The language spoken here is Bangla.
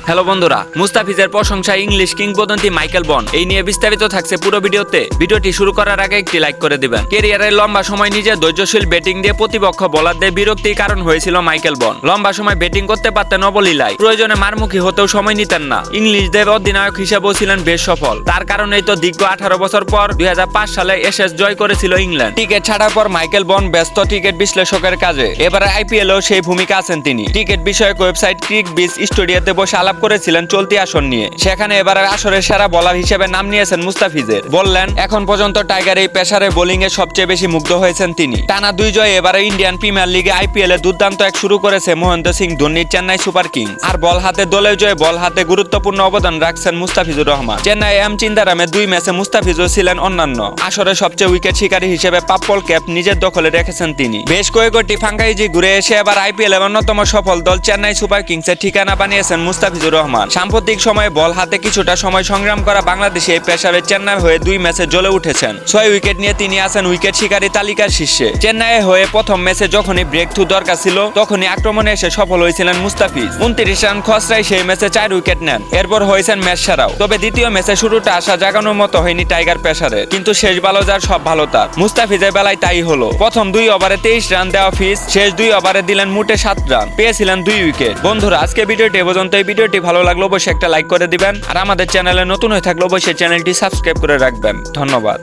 হ্যালো বন্ধুরা, মুস্তাফিজের প্রশংসা ইংলিশ কিংবদন্তি মাইকেল বন এই নিয়ে বিস্তারিত থাকছে পুরো ভিডিওতে। ভিডিওটি শুরু করার আগে একটি লাইক করে দিবেন। ক্যারিয়ারের লম্বা সময় নিজে ধৈর্যশীল ব্যাটিং দিয়ে প্রতিপক্ষ বোলারদের বিরক্তির কারণ হয়েছিল মাইকেল বন। লম্বা সময় ব্যাটিং করতে পারতেন অবলীলায়, প্রয়োজনে মারমুখী হতেও সময় নিতেন না। ইংলিশদের অধিনায়ক হিসেবেও ছিলেন বেশ সফল। তার কারণেই তো দীর্ঘ 18 বছর পর 2005 সালে এশেজ জয় করেছিল ইংল্যান্ড। টিকিট ছাড়ার পর মাইকেল বন ব্যস্ত টিকিট বিশ্লেষকের কাজে। এবারে আইপিএলেও সেই ভূমিকা আছেন তিনি। টিকিট বিষয়ক ওয়েবসাইট ক্রিকবিজ স্টুডিওতে বসে আলাপ করেছিলেন চলতি আসর নিয়ে। সেখানে এবারের আসরের সেরা বোলার হিসেবে নাম নিয়েছেন মুস্তাফিজের। বললেন, এখন পর্যন্ত টাইগার এই পেসারে বোলিং এ সবচেয়ে বেশি মুগ্ধ হয়েছেন তিনি। টানা 2 জয়ে এবারে ইন্ডিয়ান প্রিমিয়ার লিগে আইপিএল এ দুর্দান্ত এক শুরু করেছে মহেন্দ্র সিং ধোনির চেন্নাই সুপার কিংস। আর বল হাতে দলের জয়ে বল হাতে গুরুত্বপূর্ণ অবদান রাখছেন মুস্তাফিজুর রহমান। চেন্নাই এম চিন্তারামে 2 ম্যাচে মুস্তাফিজুর ছিলেন অন্যান্য। আসরে সবচেয়ে উইকেট শিকারী হিসেবে পাপ্পল ক্যাপ নিজের দখলে রেখেছেন তিনি। বেশ কয়েকটি ফ্রাঞ্চাইজি ঘুরে এসে এবার আইপিএল এর অন্যতম সফল দল চেন্নাই সুপার কিংসের ঠিকানা বানিয়েছেন মুস্তাফিজুর রহমান। সাম্প্রতিক সময়ে বল হাতে কিছুটা সময় সংগ্রাম করা বাংলাদেশে এই পেসারে চেন্নাই হয়ে 2 ম্যাচে জ্বলে উঠেছেন। 6 উইকেট নিয়ে তিনি আছেন উইকেট শিকারী তালিকার শীর্ষে। চেন্নাই হয়ে প্রথম ম্যাচে যখনই ব্রেক থ্রু দরকার ছিল, তখনই আক্রমণে এসে সফল হয়েছিলেন মুস্তাফিজ। 29 রান খসড়ায় সেই ম্যাচে 4 উইকেট নেন। এরপর হয়েছেন ম্যাচ সেরাও। তবে দ্বিতীয় ম্যাচে শুরুটা আশা জাগানোর মতো হয়নি টাইগার পেসারের, কিন্তু শেষ ভালো যার সব ভালো তার। মুস্তাফিজের বেলায় তাই হলো। প্রথম 2 ওভারে 23 রান দেওয়া ফিজ, শেষ 2 ওভারে দিলেন মোটে 7 রান, পেয়েছিলেন 2 উইকেট। বন্ধুরা, আজকে ভিডিওটি পর্যন্ত। এই ভিডিওটি ভালো লাগলো অবশ্যই একটা লাইক করে দিবেন, আর আমাদের চ্যানেলে নতুন হয়ে থাকলে অবশ্যই চ্যানেলটি সাবস্ক্রাইব করে রাখবেন। ধন্যবাদ।